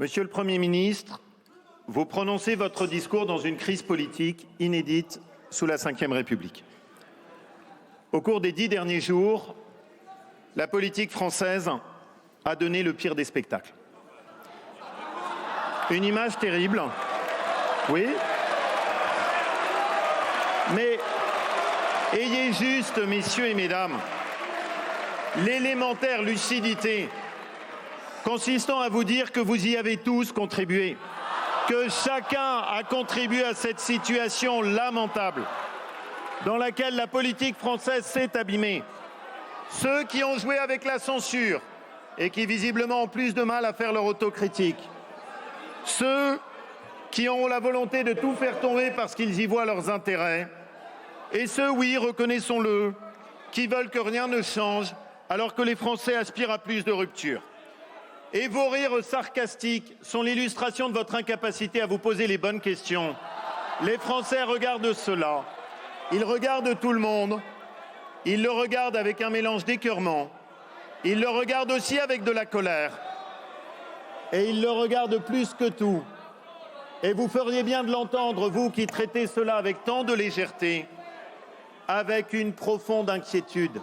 Monsieur le Premier ministre, vous prononcez votre discours dans une crise politique inédite sous la Ve République. Au cours des 10 derniers jours, la politique française a donné le pire des spectacles. Une image terrible, oui, mais ayez juste, messieurs et mesdames, l'élémentaire lucidité consistant à vous dire que vous y avez tous contribué, que chacun a contribué à cette situation lamentable dans laquelle la politique française s'est abîmée. Ceux qui ont joué avec la censure et qui visiblement ont plus de mal à faire leur autocritique. Ceux qui ont la volonté de tout faire tomber parce qu'ils y voient leurs intérêts. Et ceux, oui, reconnaissons-le, qui veulent que rien ne change alors que les Français aspirent à plus de rupture. Et vos rires sarcastiques sont l'illustration de votre incapacité à vous poser les bonnes questions. Les Français regardent cela. Ils regardent tout le monde. Ils le regardent avec un mélange d'écœurement. Ils le regardent aussi avec de la colère. Et ils le regardent plus que tout. Et vous feriez bien de l'entendre, vous qui traitez cela avec tant de légèreté, avec une profonde inquiétude.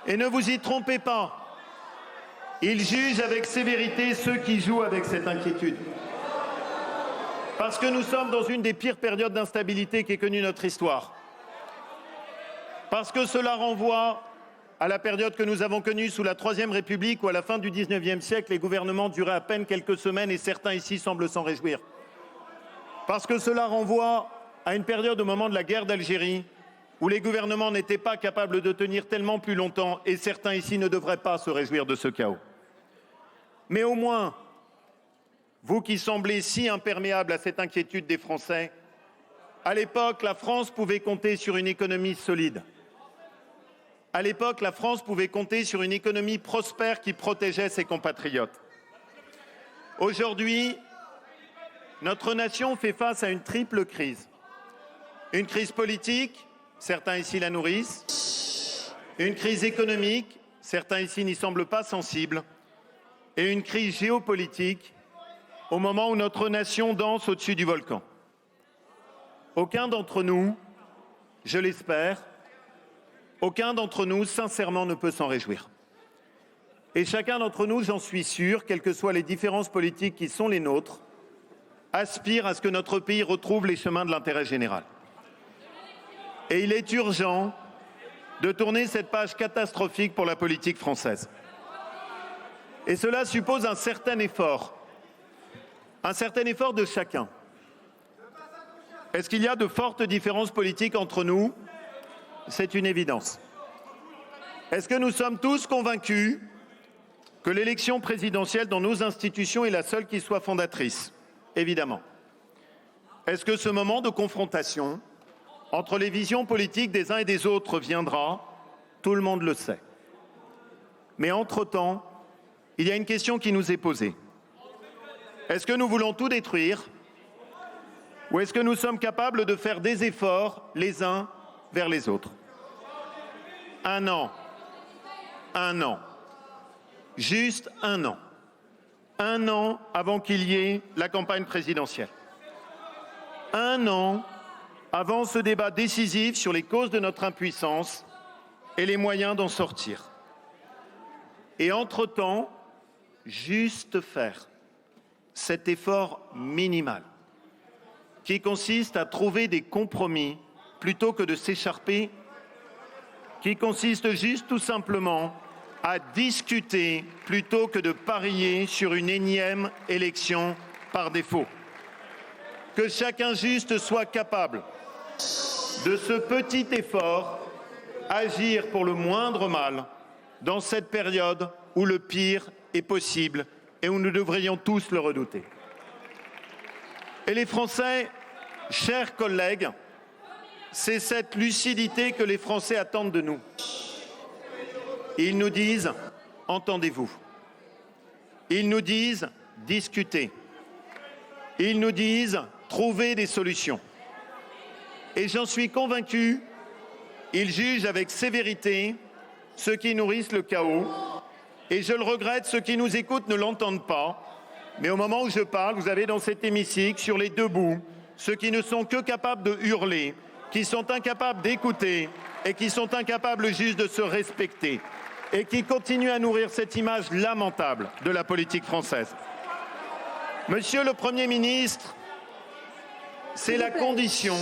Et ne vous y trompez pas. Ils jugent avec sévérité ceux qui jouent avec cette inquiétude. Parce que nous sommes dans une des pires périodes d'instabilité qu'ait connue notre histoire. Parce que cela renvoie à la période que nous avons connue sous la Troisième République où à la fin du XIXe siècle, les gouvernements duraient à peine quelques semaines et certains ici semblent s'en réjouir. Parce que cela renvoie à une période au moment de la guerre d'Algérie où les gouvernements n'étaient pas capables de tenir tellement plus longtemps et certains ici ne devraient pas se réjouir de ce chaos. Mais au moins, vous qui semblez si imperméables à cette inquiétude des Français, à l'époque, la France pouvait compter sur une économie solide. À l'époque, la France pouvait compter sur une économie prospère qui protégeait ses compatriotes. Aujourd'hui, notre nation fait face à une triple crise. Une crise politique, certains ici la nourrissent. Une crise économique, certains ici n'y semblent pas sensibles. Et une crise géopolitique au moment où notre nation danse au-dessus du volcan. Aucun d'entre nous, je l'espère, aucun d'entre nous, sincèrement, ne peut s'en réjouir. Et chacun d'entre nous, j'en suis sûr, quelles que soient les différences politiques qui sont les nôtres, aspire à ce que notre pays retrouve les chemins de l'intérêt général. Et il est urgent de tourner cette page catastrophique pour la politique française. Et cela suppose un certain effort de chacun. Est-ce qu'il y a de fortes différences politiques entre nous? C'est une évidence. Est-ce que nous sommes tous convaincus que l'élection présidentielle dans nos institutions est la seule qui soit fondatrice? Évidemment. Est-ce que ce moment de confrontation entre les visions politiques des uns et des autres viendra? Tout le monde le sait. Mais entre-temps, il y a une question qui nous est posée. Est-ce que nous voulons tout détruire? Ou est-ce que nous sommes capables de faire des efforts les uns vers les autres? Un an. Juste un an. Un an avant qu'il y ait la campagne présidentielle. Un an avant ce débat décisif sur les causes de notre impuissance et les moyens d'en sortir. Et entre-temps, juste faire cet effort minimal qui consiste à trouver des compromis plutôt que de s'écharper, qui consiste juste tout simplement à discuter plutôt que de parier sur une énième élection par défaut. Que chacun juste soit capable de ce petit effort, agir pour le moindre mal dans cette période où le pire est possible et où nous devrions tous le redouter. Et les Français, chers collègues, c'est cette lucidité que les Français attendent de nous. Ils nous disent « entendez-vous ». Ils nous disent « discutez ». Ils nous disent « trouvez des solutions ». Et j'en suis convaincu, ils jugent avec sévérité ceux qui nourrissent le chaos. Et je le regrette, ceux qui nous écoutent ne l'entendent pas. Mais au moment où je parle, vous avez dans cet hémicycle, sur les deux bouts, ceux qui ne sont que capables de hurler, qui sont incapables d'écouter et qui sont incapables juste de se respecter et qui continuent à nourrir cette image lamentable de la politique française. Monsieur le Premier ministre, c'est la condition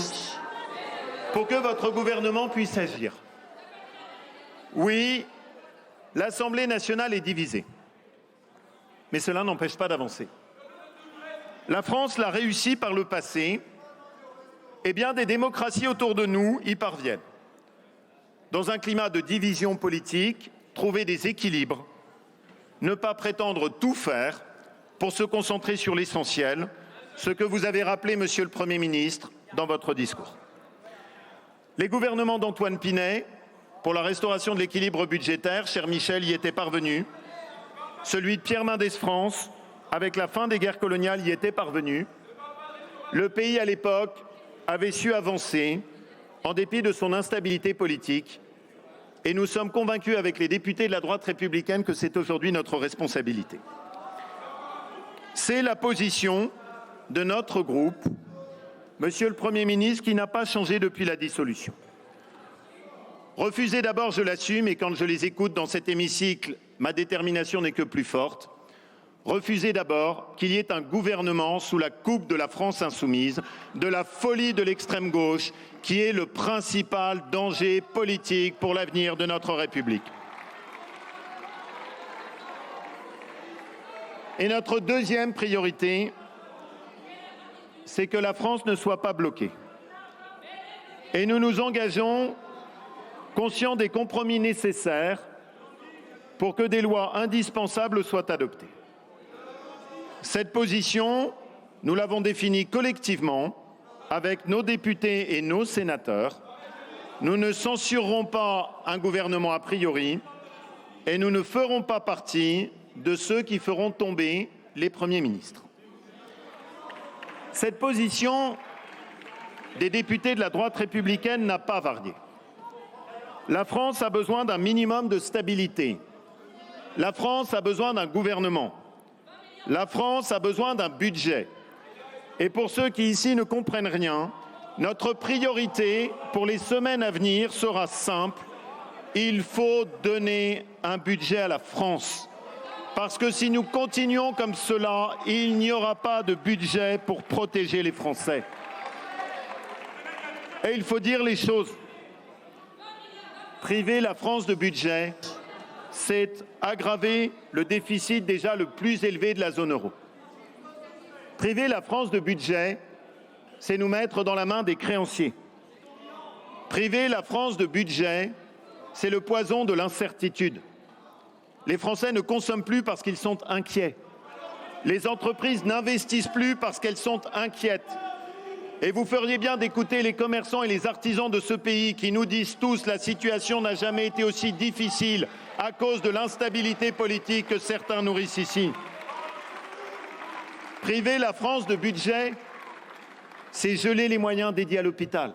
pour que votre gouvernement puisse agir. Oui, l'Assemblée nationale est divisée. Mais cela n'empêche pas d'avancer. La France l'a réussi par le passé, et bien des démocraties autour de nous y parviennent. Dans un climat de division politique, trouver des équilibres, ne pas prétendre tout faire pour se concentrer sur l'essentiel, ce que vous avez rappelé, Monsieur le Premier ministre, dans votre discours. Les gouvernements d'Antoine Pinay, pour la restauration de l'équilibre budgétaire, cher Michel, y étaient parvenus. Celui de Pierre Mendès France, avec la fin des guerres coloniales, y était parvenu. Le pays, à l'époque, avait su avancer en dépit de son instabilité politique. Et nous sommes convaincus avec les députés de la droite républicaine que c'est aujourd'hui notre responsabilité. C'est la position de notre groupe, Monsieur le Premier ministre, qui n'a pas changé depuis la dissolution. Refuser d'abord, je l'assume, et quand je les écoute dans cet hémicycle, ma détermination n'est que plus forte. Refuser d'abord qu'il y ait un gouvernement sous la coupe de la France insoumise, de la folie de l'extrême gauche, qui est le principal danger politique pour l'avenir de notre République. Et notre deuxième priorité, c'est que la France ne soit pas bloquée. Et nous nous engageons, conscients des compromis nécessaires, pour que des lois indispensables soient adoptées. Cette position, nous l'avons définie collectivement avec nos députés et nos sénateurs. Nous ne censurerons pas un gouvernement a priori et nous ne ferons pas partie de ceux qui feront tomber les premiers ministres. Cette position des députés de la droite républicaine n'a pas varié. La France a besoin d'un minimum de stabilité. La France a besoin d'un gouvernement. La France a besoin d'un budget. Et pour ceux qui ici ne comprennent rien, notre priorité pour les semaines à venir sera simple. Il faut donner un budget à la France. Parce que si nous continuons comme cela, il n'y aura pas de budget pour protéger les Français. Et il faut dire les choses. Priver la France de budget, c'est aggraver le déficit déjà le plus élevé de la zone euro. Priver la France de budget, c'est nous mettre dans la main des créanciers. Priver la France de budget, c'est le poison de l'incertitude. Les Français ne consomment plus parce qu'ils sont inquiets. Les entreprises n'investissent plus parce qu'elles sont inquiètes. Et vous feriez bien d'écouter les commerçants et les artisans de ce pays qui nous disent tous que la situation n'a jamais été aussi difficile à cause de l'instabilité politique que certains nourrissent ici. Priver la France de budget, c'est geler les moyens dédiés à l'hôpital.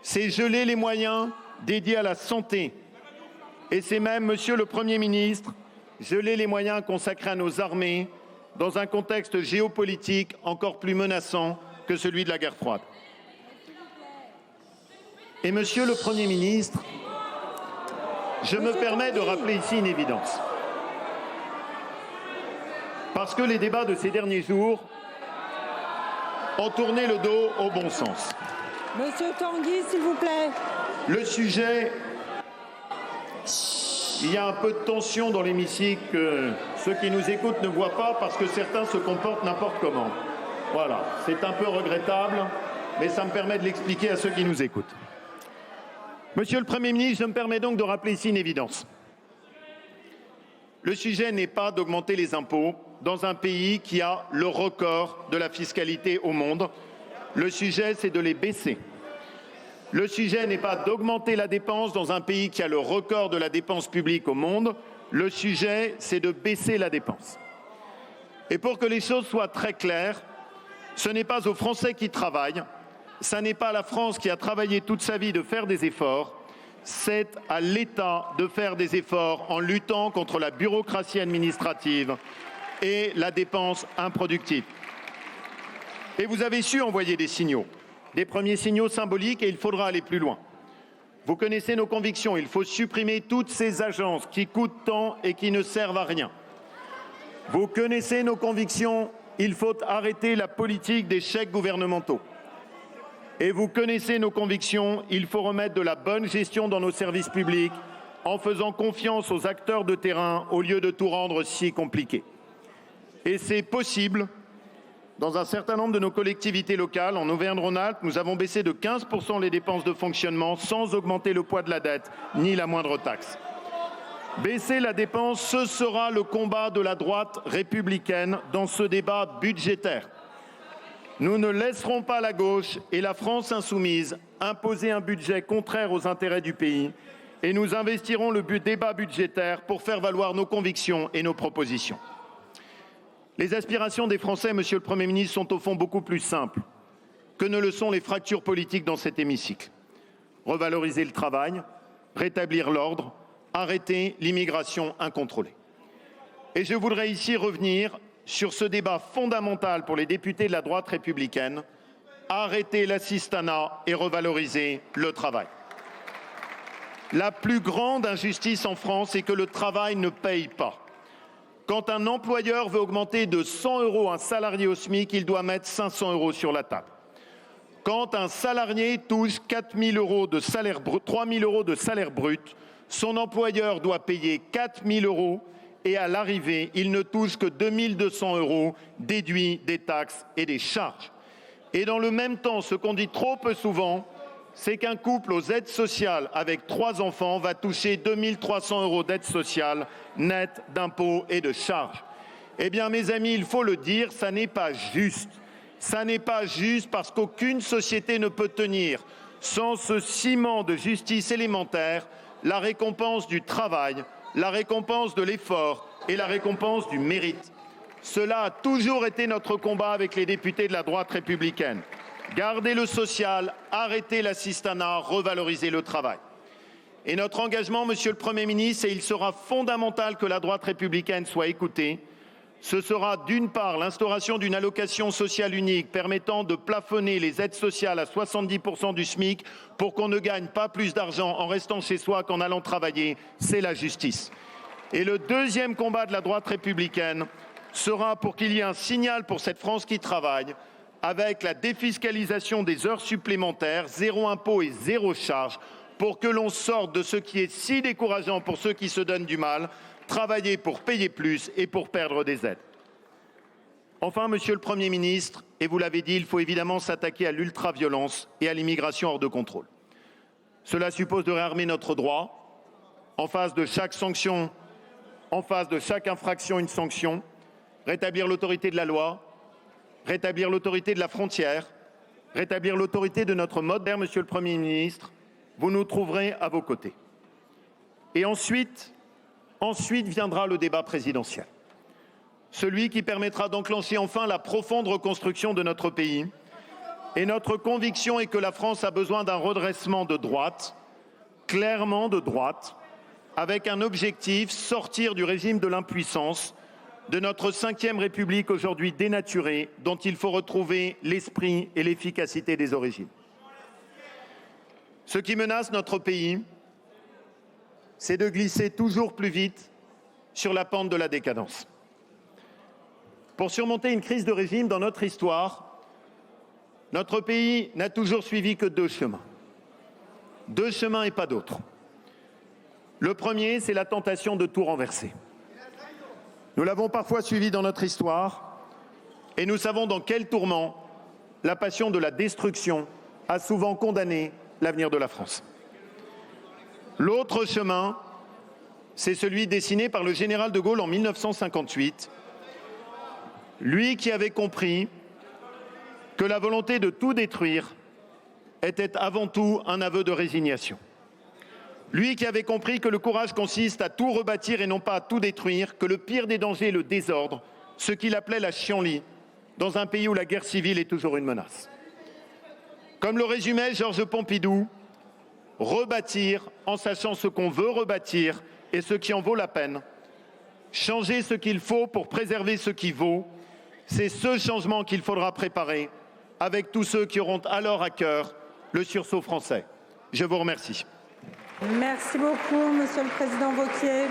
C'est geler les moyens dédiés à la santé. Et c'est même, Monsieur le Premier ministre, geler les moyens consacrés à nos armées dans un contexte géopolitique encore plus menaçant que celui de la guerre froide. Et Monsieur le Premier ministre, je me permets de rappeler ici une évidence. Parce que les débats de ces derniers jours ont tourné le dos au bon sens. Monsieur Tanguy, s'il vous plaît. Le sujet, il y a un peu de tension dans l'hémicycle que ceux qui nous écoutent ne voient pas parce que certains se comportent n'importe comment. Voilà, c'est un peu regrettable, mais ça me permet de l'expliquer à ceux qui nous écoutent. Monsieur le Premier ministre, je me permets donc de rappeler ici une évidence. Le sujet n'est pas d'augmenter les impôts dans un pays qui a le record de la fiscalité au monde. Le sujet, c'est de les baisser. Le sujet n'est pas d'augmenter la dépense dans un pays qui a le record de la dépense publique au monde. Le sujet, c'est de baisser la dépense. Et pour que les choses soient très claires, ce n'est pas aux Français qui travaillent, ce n'est pas à la France qui a travaillé toute sa vie de faire des efforts, c'est à l'État de faire des efforts en luttant contre la bureaucratie administrative, et la dépense improductive. Et vous avez su envoyer des signaux, des premiers signaux symboliques, et il faudra aller plus loin. Vous connaissez nos convictions, il faut supprimer toutes ces agences qui coûtent tant et qui ne servent à rien. Vous connaissez nos convictions, il faut arrêter la politique des chèques gouvernementaux. Et vous connaissez nos convictions, il faut remettre de la bonne gestion dans nos services publics en faisant confiance aux acteurs de terrain au lieu de tout rendre si compliqué. Et c'est possible. Dans un certain nombre de nos collectivités locales, en Auvergne-Rhône-Alpes, nous avons baissé de 15% les dépenses de fonctionnement sans augmenter le poids de la dette ni la moindre taxe. Baisser la dépense, ce sera le combat de la droite républicaine dans ce débat budgétaire. Nous ne laisserons pas la gauche et la France insoumise imposer un budget contraire aux intérêts du pays et nous investirons le débat budgétaire pour faire valoir nos convictions et nos propositions. Les aspirations des Français, Monsieur le Premier ministre, sont au fond beaucoup plus simples que ne le sont les fractures politiques dans cet hémicycle. Revaloriser le travail, rétablir l'ordre, arrêter l'immigration incontrôlée. Et je voudrais ici revenir sur ce débat fondamental pour les députés de la droite républicaine, arrêter l'assistanat et revaloriser le travail. La plus grande injustice en France est que le travail ne paye pas. Quand un employeur veut augmenter de 100 € un salarié au SMIC, il doit mettre 500 € sur la table. Quand un salarié touche 4 000 € de salaire brut, 3 000 € de salaire brut, son employeur doit payer 4 000 € et à l'arrivée, il ne touche que 2 200 € déduits des taxes et des charges. Et dans le même temps, ce qu'on dit trop peu souvent, c'est qu'un couple aux aides sociales avec 3 enfants va toucher 2 300 € d'aide sociale nette d'impôts et de charges. Eh bien, mes amis, il faut le dire, ça n'est pas juste. Ça n'est pas juste parce qu'aucune société ne peut tenir sans ce ciment de justice élémentaire, la récompense du travail, la récompense de l'effort et la récompense du mérite. Cela a toujours été notre combat avec les députés de la droite républicaine. Garder le social, arrêter l'assistanat, revaloriser le travail. Et notre engagement, Monsieur le Premier ministre, et il sera fondamental que la droite républicaine soit écoutée, ce sera d'une part l'instauration d'une allocation sociale unique permettant de plafonner les aides sociales à 70% du SMIC pour qu'on ne gagne pas plus d'argent en restant chez soi qu'en allant travailler, c'est la justice. Et le deuxième combat de la droite républicaine sera pour qu'il y ait un signal pour cette France qui travaille, avec la défiscalisation des heures supplémentaires, 0 impôt et 0 charge, pour que l'on sorte de ce qui est si décourageant pour ceux qui se donnent du mal, travailler pour payer plus et pour perdre des aides. Enfin, Monsieur le Premier ministre, et vous l'avez dit, il faut évidemment s'attaquer à l'ultraviolence et à l'immigration hors de contrôle. Cela suppose de réarmer notre droit, en face de chaque sanction, en face de chaque infraction, une sanction, rétablir l'autorité de la loi, rétablir l'autorité de la frontière, rétablir l'autorité de notre mode d'air, Monsieur le Premier ministre, vous nous trouverez à vos côtés. Et ensuite viendra le débat présidentiel. Celui qui permettra d'enclencher enfin la profonde reconstruction de notre pays. Et notre conviction est que la France a besoin d'un redressement de droite, clairement de droite, avec un objectif, sortir du régime de l'impuissance, de notre 5e République aujourd'hui dénaturée, dont il faut retrouver l'esprit et l'efficacité des origines. Ce qui menace notre pays, c'est de glisser toujours plus vite sur la pente de la décadence. Pour surmonter une crise de régime dans notre histoire, notre pays n'a toujours suivi que 2 chemins. 2 chemins et pas d'autres. Le premier, c'est la tentation de tout renverser. Nous l'avons parfois suivi dans notre histoire et nous savons dans quel tourment la passion de la destruction a souvent condamné l'avenir de la France. L'autre chemin, c'est celui dessiné par le général de Gaulle en 1958, lui qui avait compris que la volonté de tout détruire était avant tout un aveu de résignation. Lui qui avait compris que le courage consiste à tout rebâtir et non pas à tout détruire, que le pire des dangers est le désordre, ce qu'il appelait la chienlit, dans un pays où la guerre civile est toujours une menace. Comme le résumait Georges Pompidou, rebâtir en sachant ce qu'on veut rebâtir et ce qui en vaut la peine, changer ce qu'il faut pour préserver ce qui vaut. C'est ce changement qu'il faudra préparer avec tous ceux qui auront alors à cœur le sursaut français. Je vous remercie. Merci beaucoup, Monsieur le Président Wauquiez.